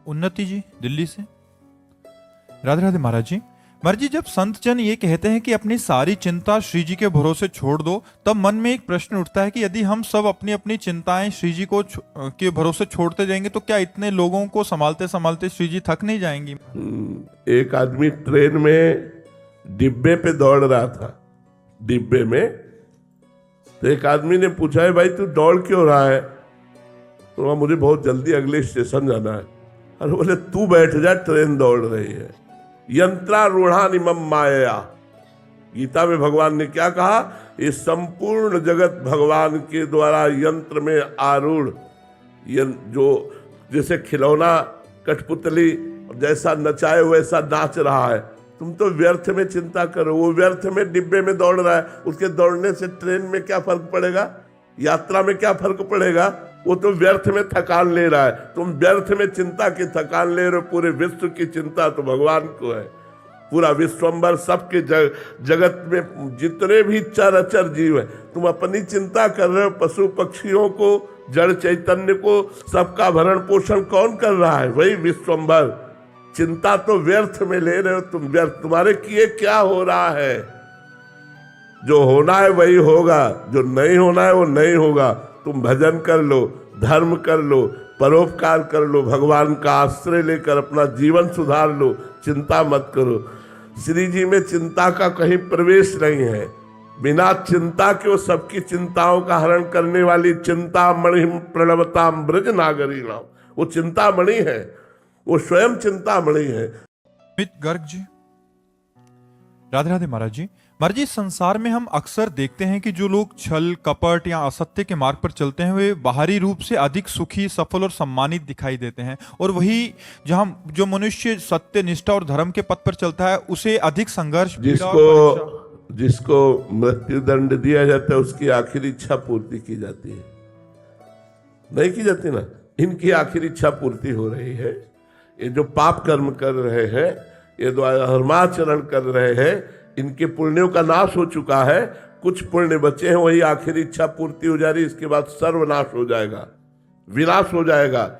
उन्नति जी दिल्ली से। राधे राधे महाराज जी। महाराज जी, जब संत जन ये कहते हैं कि अपनी सारी चिंता श्री जी के भरोसे छोड़ दो, तब मन में एक प्रश्न उठता है कि यदि हम सब अपनी अपनी चिंताएं श्री जी को के भरोसे छोड़ते जाएंगे तो क्या इतने लोगों को संभालते संभालते श्री जी थक नहीं जाएंगी? एक आदमी ट्रेन में डिब्बे पे दौड़ रहा था, डिब्बे में, तो एक आदमी ने पूछा है भाई तू दौड़ क्यों रहा है? तो मुझे बहुत जल्दी अगले स्टेशन जाना है। अरे बोले तू बैठ जा, ट्रेन दौड़ रही है। यंत्रारूढ़ानिमम माया, गीता में भगवान ने क्या कहा? ये संपूर्ण जगत भगवान के द्वारा यंत्र में आरूढ़, जो जैसे खिलौना कठपुतली जैसा नचाए वैसा नाच रहा है। तुम तो व्यर्थ में चिंता करो, वो व्यर्थ में डिब्बे में दौड़ रहा है, उसके दौड़ने से ट्रेन में क्या फर्क पड़ेगा, यात्रा में क्या फर्क पड़ेगा? वो तो व्यर्थ में थकान ले रहा है, तुम व्यर्थ में चिंता की थकान ले रहे हो। पूरे विश्व की चिंता तो भगवान को है। पूरा विश्वम्बर सबके जगत में जितने भी चराचर जीव है, तुम अपनी चिंता कर रहे हो। पशु पक्षियों को, जड़ चैतन्य को, सबका भरण पोषण कौन कर रहा है? वही विश्वम्बर। चिंता तो व्यर्थ में ले रहे हो तुम, व्यर्थ। तुम्हारे किए क्या हो रहा है? जो होना है वही होगा, जो नहीं होना है वो नहीं होगा। तुम भजन कर लो, धर्म कर लो, परोपकार कर लो, भगवान का आश्रय लेकर अपना जीवन सुधार लो, चिंता मत करो। श्री जी में चिंता का कहीं प्रवेश नहीं है। बिना चिंता के वो सबकी चिंताओं का हरण करने वाली चिंतामणि प्रणवताम ब्रज नागरीणाम, वो चिंतामणि है, वो स्वयं चिंतामणि है। अमित गर्ग जी। राधे राधे महाराज जी। महाराज जी, संसार में हम अक्सर देखते हैं कि जो लोग छल कपट या असत्य के मार्ग पर चलते हैं वे बाहरी रूप से अधिक सुखी, सफल और सम्मानित दिखाई देते हैं, और वही जहां जो मनुष्य सत्य, निष्ठा और धर्म के पथ पर चलता है उसे अधिक संघर्ष, जिसको मृत्यु दंड दिया जाता है उसकी आखिरी इच्छा पूर्ति की जाती है। नहीं की जाती ना? इनकी आखिरी इच्छा पूर्ति हो रही है। ये जो पाप कर्म कर रहे हैं, ये धर्माचरण कर रहे हैं, इनके पुण्यों का नाश हो चुका है। कुछ पुण्य बचे हैं, वही आखिरी इच्छा पूर्ति हो जा रही है। इसके बाद सर्वनाश हो जाएगा, विनाश हो जाएगा।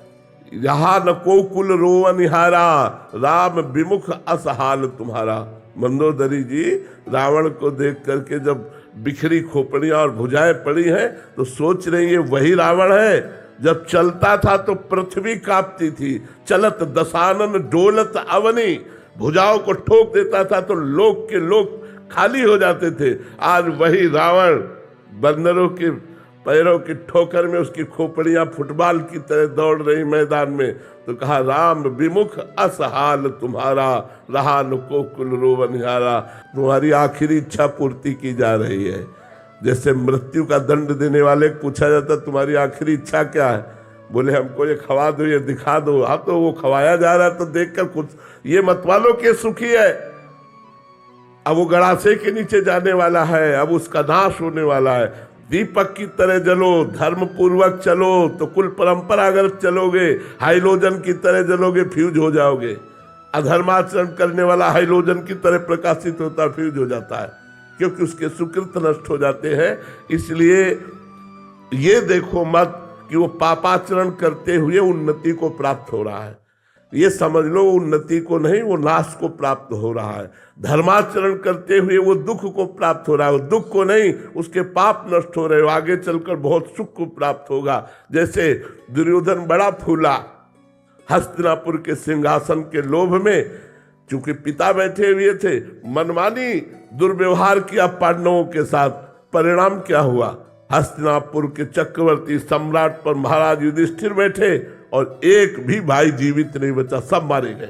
यहाँ न को कुल रोवनिहारा, राम विमुख असहाल तुम्हारा। मंदोदरी जी रावण को देख करके जब बिखरी खोपड़ियां और भुजाएं पड़ी हैं तो सोच रही है वही रावण है। जब चलता था तो पृथ्वी कांपती थी, चलत दशानन डोलत अवनी, भुजाओं को ठोक देता था तो लोक के लोक खाली हो जाते थे। आज वही रावण बंदरों के पैरों की ठोकर में उसकी खोपड़ियां फुटबॉल की तरह दौड़ रही मैदान में। तो कहा राम विमुख असहाल तुम्हारा, रहा न को कुल रोवनिहारा। तुम्हारी आखिरी इच्छा पूर्ति की जा रही है। जैसे मृत्यु का दंड देने वाले पूछा जाता तुम्हारी आखिरी इच्छा क्या है? बोले हमको ये खवा दो, ये दिखा दो। अब तो वो खवाया जा रहा है तो देखकर कुछ ये मतवालों के सुखी है। अब वो गड़ासे के नीचे जाने वाला है, अब उसका नाश होने वाला है। दीपक की तरह जलो, धर्म पूर्वक चलो तो कुल परंपरागत चलोगे, हाइलोजन की तरह जलोगे फ्यूज हो जाओगे। अधर्माचरण करने वाला हाइलोजन की तरह प्रकाशित होता है, फ्यूज हो जाता है, क्योंकि उसके सुकृत नष्ट हो जाते हैं। इसलिए ये देखो मत कि वो पापाचरण करते हुए उन्नति को प्राप्त हो रहा है। ये समझ लो उन्नति को नहीं, वो नाश को प्राप्त हो रहा है। धर्माचरण करते हुए वो दुख को प्राप्त हो रहा है, वो दुख को नहीं, उसके पाप नष्ट हो रहे हो। आगे चलकर बहुत सुख को प्राप्त होगा। जैसे दुर्योधन बड़ा फूला हस्तिनापुर के सिंहासन के लोभ में, चूंकि पिता बैठे हुए थे, मनमानी दुर्व्यवहार किया पांडवों के साथ। परिणाम क्या हुआ? हस्तिनापुर के चक्रवर्ती सम्राट पर महाराज युधिष्ठिर बैठे और एक भी भाई जीवित नहीं बचा, सब मारे गए।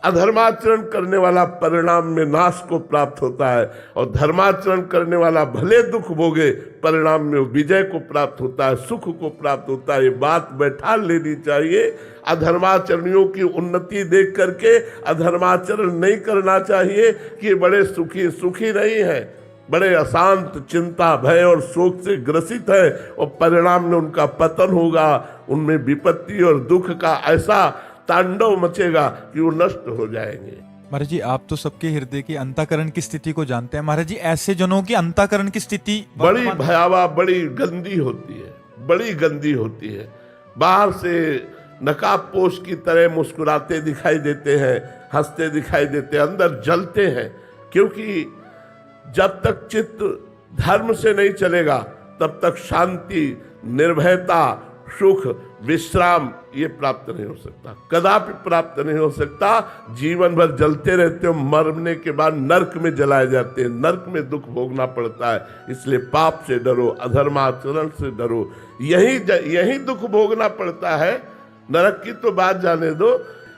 अधर्माचरण करने वाला परिणाम में नाश को प्राप्त होता है, और धर्माचरण करने वाला भले दुख भोगे, परिणाम में विजय को प्राप्त होता है, सुख को प्राप्त होता है। ये बात बैठा लेनी चाहिए। अधर्माचरणियों की उन्नति देख करके अधर्माचरण नहीं करना चाहिए कि ये बड़े सुखी नहीं है, बड़े अशांत, चिंता, भय और शोक से ग्रसित है, और परिणाम में उनका पतन होगा। उनमें विपत्ति और दुख का ऐसा तांडव मचेगा कि वो नष्ट हो जाएंगे। महाराज जी, आप तो सबके हृदय की अंतःकरण की स्थिति को जानते हैं। महाराज जी, ऐसे जनों की अंतःकरण की स्थिति बड़ी भयावह, बड़ी गंदी होती है, बड़ी गंदी होती है। बाहर से नकाबपोश की तरह मुस्कुराते दिखाई देते हैं, हंसते दिखाई देते हैं, अंदर जलते हैं। क्योंकि जब तक चित्त धर्म से नहीं चलेगा तब तक शांति, निर्भयता, सुख, विश्राम ये प्राप्त नहीं हो सकता, कदापि प्राप्त नहीं हो सकता। जीवन भर जलते रहते हो, मरने के बाद नरक में जलाए जाते हैं, नरक में दुख भोगना पड़ता है। इसलिए पाप से डरो, अधर्माचरण से डरो, यही दुख भोगना पड़ता है। नरक की तो बात जाने दो।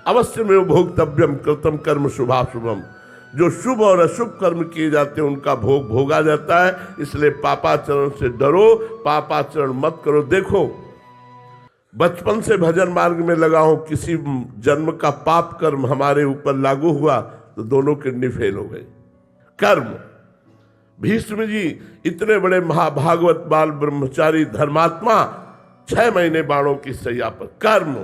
अवश्य में भोक्तव्यम कृतम कर्म शुभाशुभम, जो शुभ और अशुभ कर्म किए जाते हैं उनका भोग भोगा जाता है। इसलिए पापाचरण से डरो, पापाचरण मत करो। देखो, बचपन से भजन मार्ग में लगा हूं, किसी जन्म का पाप कर्म हमारे ऊपर लागू हुआ तो दोनों किडनी फेल हो गई। कर्म, भीष्म जी इतने बड़े महाभागवत बाल ब्रह्मचारी धर्मात्मा, 6 महीने बाणों की सैया पर। कर्म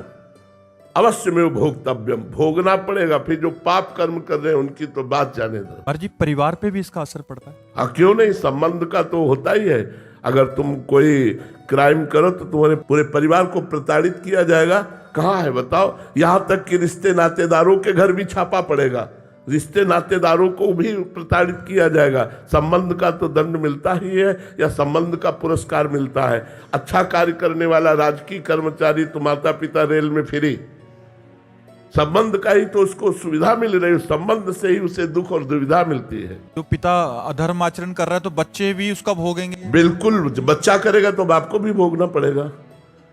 अवश्य में भोक्तव्यम, भोगना पड़ेगा। फिर जो पाप कर्म कर रहे हैं उनकी तो बात जाने दो। महाराज जी, परिवार पे भी इसका असर पड़ता है? हाँ, क्यों नहीं, संबंध का तो होता ही है। अगर तुम कोई क्राइम करो तो तुम्हारे पूरे परिवार को प्रताड़ित किया जाएगा। कहाँ है बताओ? यहां तक कि रिश्ते नातेदारों के घर भी छापा पड़ेगा, रिश्ते नातेदारों को भी प्रताड़ित किया जाएगा। संबंध का तो दंड मिलता ही है या संबंध का पुरस्कार मिलता है। अच्छा कार्य करने वाला राजकीय कर्मचारी तो माता पिता रेल में फ्री, संबंध का ही तो उसको सुविधा मिल रही है, संबंध से ही उसे दुख और दुविधा मिलती है। जो पिता अधर्म आचरण कर रहा है तो बच्चे भी उसका भोगेंगे? बिल्कुल, बच्चा करेगा तो बाप को भी भोगना पड़ेगा,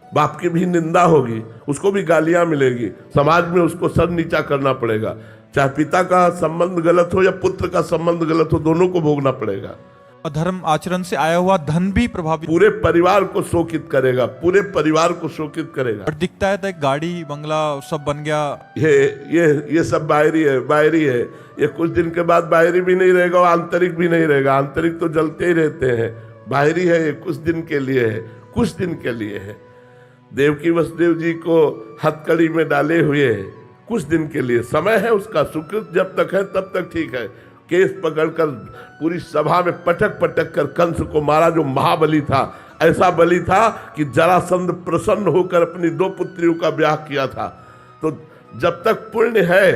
बाप की भी निंदा होगी, उसको भी गालियां मिलेगी, समाज में उसको सर नीचा करना पड़ेगा। चाहे पिता का संबंध गलत हो या पुत्र का संबंध गलत हो, दोनों को भोगना पड़ेगा। अधर्म आचरण से आया हुआ धन भी प्रभावित, पूरे परिवार को शोकित करेगा, पूरे परिवार को शोकित करेगा। और दिखता है तो एक गाड़ी बंगला सब बन गया। ये सब बाहरी है, बाहरी है। ये कुछ दिन के बाद बाहरी भी नहीं रहेगा और आंतरिक भी नहीं रहेगा। आंतरिक तो जलते ही रहते हैं, बाहरी है ये कुछ दिन के लिए है, कुछ दिन के लिए है। देवकी वसुदेव जी को हथकड़ी में डाले हुए कुछ दिन के लिए समय है उसका, सुकृत जब तक है तब तक ठीक है। केस पकड़कर पूरी सभा में पटक पटक कर कंस को मारा, जो महाबली था। ऐसा बलि था कि जरासंध प्रसन्न होकर अपनी 2 पुत्रियों का ब्याह किया था। तो जब तक पुण्य है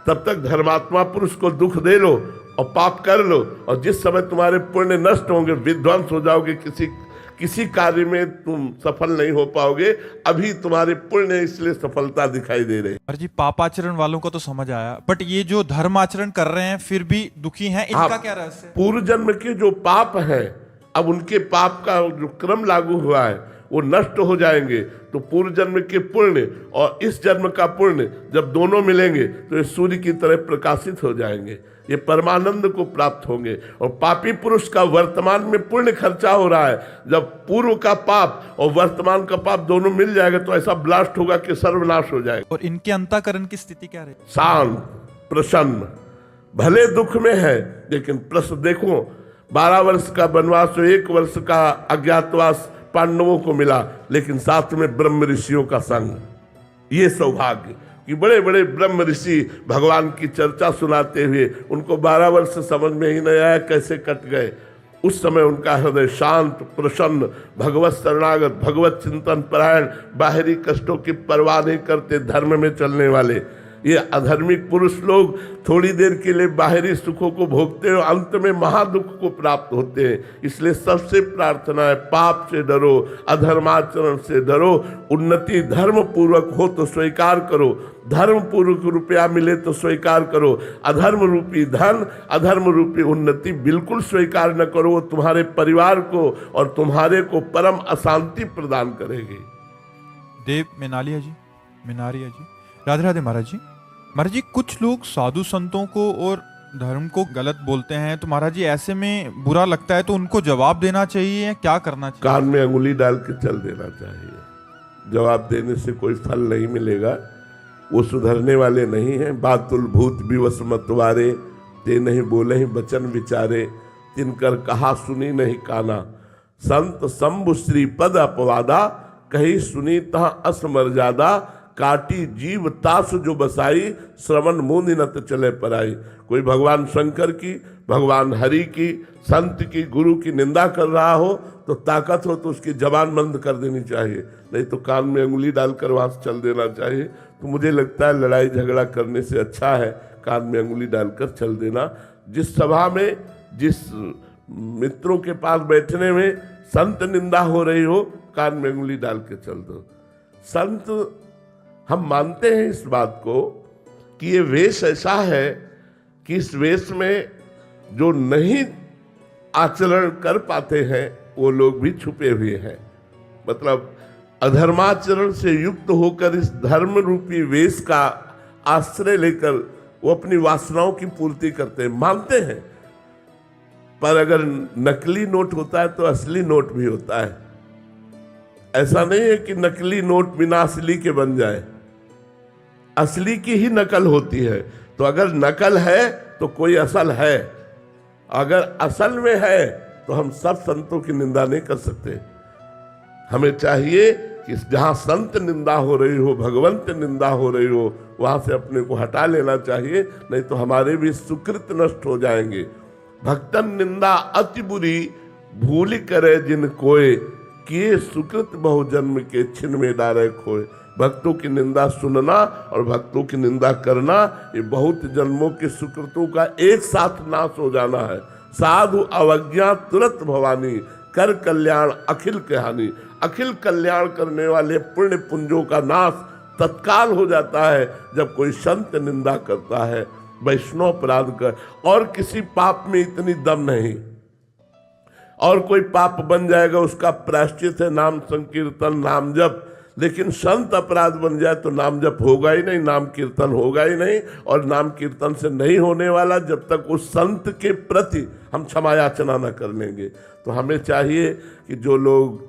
तब तक धर्मात्मा पुरुष को दुख दे लो और पाप कर लो, और जिस समय तुम्हारे पुण्य नष्ट होंगे, विध्वंस हो जाओगे, किसी कार्य में तुम सफल नहीं हो पाओगे। अभी तुम्हारे पुण्य इसलिए सफलता दिखाई दे रही है। जी, पापाचरण वालों को तो समझ आया, बट ये जो धर्म आचरण कर रहे हैं फिर भी दुखी हैं, इनका क्या रहस्य है? पूर्व जन्म के जो पाप हैं, अब उनके पाप का जो क्रम लागू हुआ है वो नष्ट हो जाएंगे। तो पूर्व जन्म के पुण्य और इस जन्म का पुण्य जब दोनों मिलेंगे तो ये सूर्य की तरह प्रकाशित हो जाएंगे, ये परमानंद को प्राप्त होंगे। और पापी पुरुष का वर्तमान में पुण्य खर्चा हो रहा है, जब पूर्व का पाप और वर्तमान का पाप दोनों मिल जाएगा तो ऐसा ब्लास्ट होगा कि सर्वनाश हो जाएगा। और इनके अंतःकरण की स्थिति क्या रही? शांत, प्रसन्न, भले दुख में है लेकिन प्रसन्न। देखो, 12 वर्ष का वनवास, 1 वर्ष का अज्ञातवास पांडवों को मिला, लेकिन साथ में ब्रह्म ऋषियों का संग। ये सौभाग्य कि बड़े बड़े ब्रह्म ऋषि भगवान की चर्चा सुनाते हुए उनको 12 वर्ष समझ में ही नहीं आया कैसे कट गए। उस समय उनका हृदय शांत, प्रसन्न, भगवत शरणागत, भगवत चिंतन परायण, बाहरी कष्टों की परवाह नहीं करते, धर्म में चलने वाले। ये अधर्मिक पुरुष लोग थोड़ी देर के लिए बाहरी सुखों को भोगते हैं, अंत में महादुख को प्राप्त होते हैं। इसलिए सबसे प्रार्थना है, पाप से डरो, अधर्माचरण से डरो। उन्नति धर्म पूर्वक हो तो स्वीकार करो, धर्म पूर्वक रुपया मिले तो स्वीकार करो। अधर्म रूपी धन, अधर्म रूपी उन्नति बिल्कुल स्वीकार न करो, वो तुम्हारे परिवार को और तुम्हारे को परम अशांति प्रदान करेगी। देव मेनालिया जी, राधे राधे महाराज जी। महाराज जी, कुछ लोग साधु संतों को और धर्म को गलत बोलते हैं, तो महाराज जी ऐसे में बुरा लगता है तो उनको जवाब देना चाहिए या क्या करना चाहिए? कान में अंगुली डाल के चल देना चाहिए। जवाब देने से कोई फल नहीं मिलेगा, वो सुधरने वाले नहीं हैं। बातुल भूत विवश मतवारे, ते नहीं बोले ही बचन विचारे, तिनकर कहा सुनी नहीं काना। संत शंभु श्री पद अपवादा, कही सुनी तहाँ असमर्यादा, काटी जीव तास जो बसाई, श्रवण मुनि नत चले पराई। कोई भगवान शंकर की, भगवान हरि की, संत की, गुरु की निंदा कर रहा हो तो ताकत हो तो उसकी जबान बंद कर देनी चाहिए, नहीं तो कान में उंगली डालकर वहां से चल देना चाहिए। तो मुझे लगता है लड़ाई झगड़ा करने से अच्छा है कान में उंगली डालकर चल देना। जिस सभा में, जिस मित्रों के पास बैठने में संत निंदा हो रही हो, कान में उंगली डाल के चल दो। संत, हम मानते हैं इस बात को कि ये वेश ऐसा है कि इस वेश में जो नहीं आचरण कर पाते हैं वो लोग भी छुपे हुए हैं। मतलब अधर्माचरण से युक्त होकर इस धर्म रूपी वेश का आश्रय लेकर वो अपनी वासनाओं की पूर्ति करते हैं, मानते हैं। पर अगर नकली नोट होता है तो असली नोट भी होता है। ऐसा नहीं है कि नकली नोट बिना असली के बन जाए, असली की ही नकल होती है। तो अगर नकल है तो कोई असल है, अगर असल में है तो हम सब संतों की निंदा नहीं कर सकते। हमें चाहिए कि जहां संत निंदा हो रही हो, भगवंत निंदा हो रही हो, वहां से अपने को हटा लेना चाहिए, नहीं तो हमारे भी सुकृत नष्ट हो जाएंगे। भक्तन निंदा अति बुरी, भूल करे जिन कोय, किए सुकृत बहु जन्म के छिन में डारे खोए। भक्तों की निंदा सुनना और भक्तों की निंदा करना, ये बहुत जन्मों के सुकृतों का एक साथ नाश हो जाना है। साधु अवज्ञा तुरंत भवानी, कर कल्याण अखिल के हानि। अखिल कल्याण करने वाले पुण्य पुंजों का नाश तत्काल हो जाता है जब कोई संत निंदा करता है, वैष्णव अपराध कर। और किसी पाप में इतनी दम नहीं, और कोई पाप बन जाएगा उसका प्रायश्चित है नाम संकीर्तन, नाम जप। लेकिन संत अपराध बन जाए तो नाम जप होगा ही नहीं, नाम कीर्तन होगा ही नहीं, और नाम कीर्तन से नहीं होने वाला जब तक उस संत के प्रति हम क्षमा याचना न कर लेंगे। तो हमें चाहिए कि जो लोग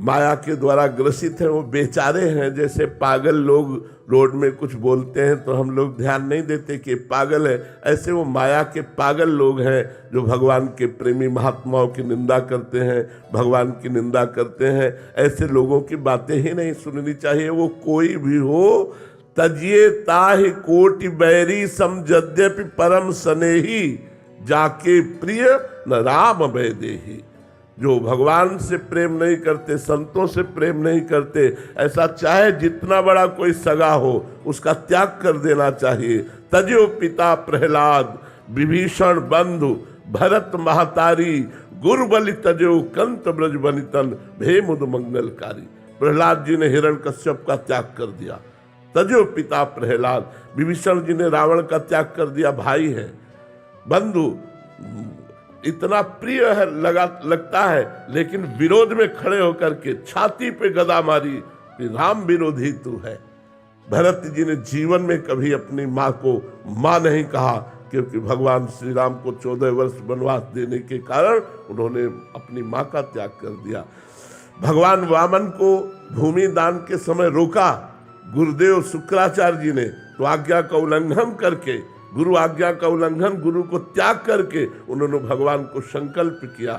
माया के द्वारा ग्रसित हैं वो बेचारे हैं। जैसे पागल लोग रोड में कुछ बोलते हैं तो हम लोग ध्यान नहीं देते कि पागल है, ऐसे वो माया के पागल लोग हैं जो भगवान के प्रेमी महात्माओं की निंदा करते हैं, भगवान की निंदा करते हैं। ऐसे लोगों की बातें ही नहीं सुननी चाहिए, वो कोई भी हो। तजिए ताहि कोटि बैरी सम यद्यपि परम स्नेही, जाके प्रिय न राम भय देही। जो भगवान से प्रेम नहीं करते, संतों से प्रेम नहीं करते, ऐसा चाहे जितना बड़ा कोई सगा हो उसका त्याग कर देना चाहिए। तजो पिता प्रहलाद, विभीषण बंधु, भरत महतारी, गुरु बलि तजो कंत ब्रज बनितन, भे मुद मंगलकारी। प्रहलाद जी ने हिरण्यकश्यप का त्याग कर दिया, तजो पिता प्रहलाद। विभीषण जी ने रावण का त्याग कर दिया, भाई है, बंधु, इतना प्रिय है लगता है, लेकिन विरोध में खड़े होकर के छाती पे गदा मारी कि राम विरोधी तू है। भरत जी ने जीवन में कभी अपनी माँ को माँ नहीं कहा, क्योंकि भगवान श्री राम को 14 वर्ष वनवास देने के कारण उन्होंने अपनी माँ का त्याग कर दिया। भगवान वामन को भूमि दान के समय रोका गुरुदेव शुक्राचार्य जी ने, तो आज्ञा का उल्लंघन करके, गुरु आज्ञा का उल्लंघन, गुरु को त्याग करके उन्होंने भगवान को संकल्प किया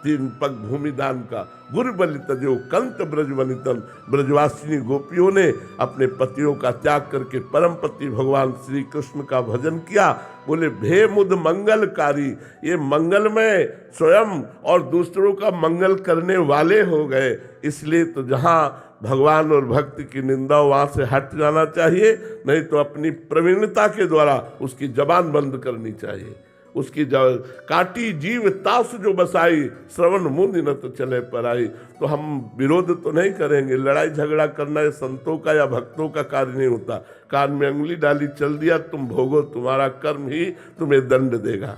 3 पग भूमि दान का। गुरु बलि तजो कंत ब्रज बनितन। ब्रजवासिनी गोपियों ने अपने पतियों का त्याग करके परम पति भगवान श्री कृष्ण का भजन किया। बोले भे मुद मंगलकारी, ये मंगलमय स्वयं और दूसरों का मंगल करने वाले हो गए। इसलिए तो जहाँ भगवान और भक्ति की निंदा, वहां से हट जाना चाहिए, नहीं तो अपनी प्रवीणता के द्वारा उसकी जबान बंद करनी चाहिए। उसकी काटी जीव तास जो बसाई, श्रवण मुनि न तो चले पराई। तो हम विरोध तो नहीं करेंगे, लड़ाई झगड़ा करना ये संतों का या भक्तों का कार्य नहीं होता। कान में अंगुली डाली चल दिया, तुम भोगो, तुम्हारा कर्म ही तुम्हें दंड देगा।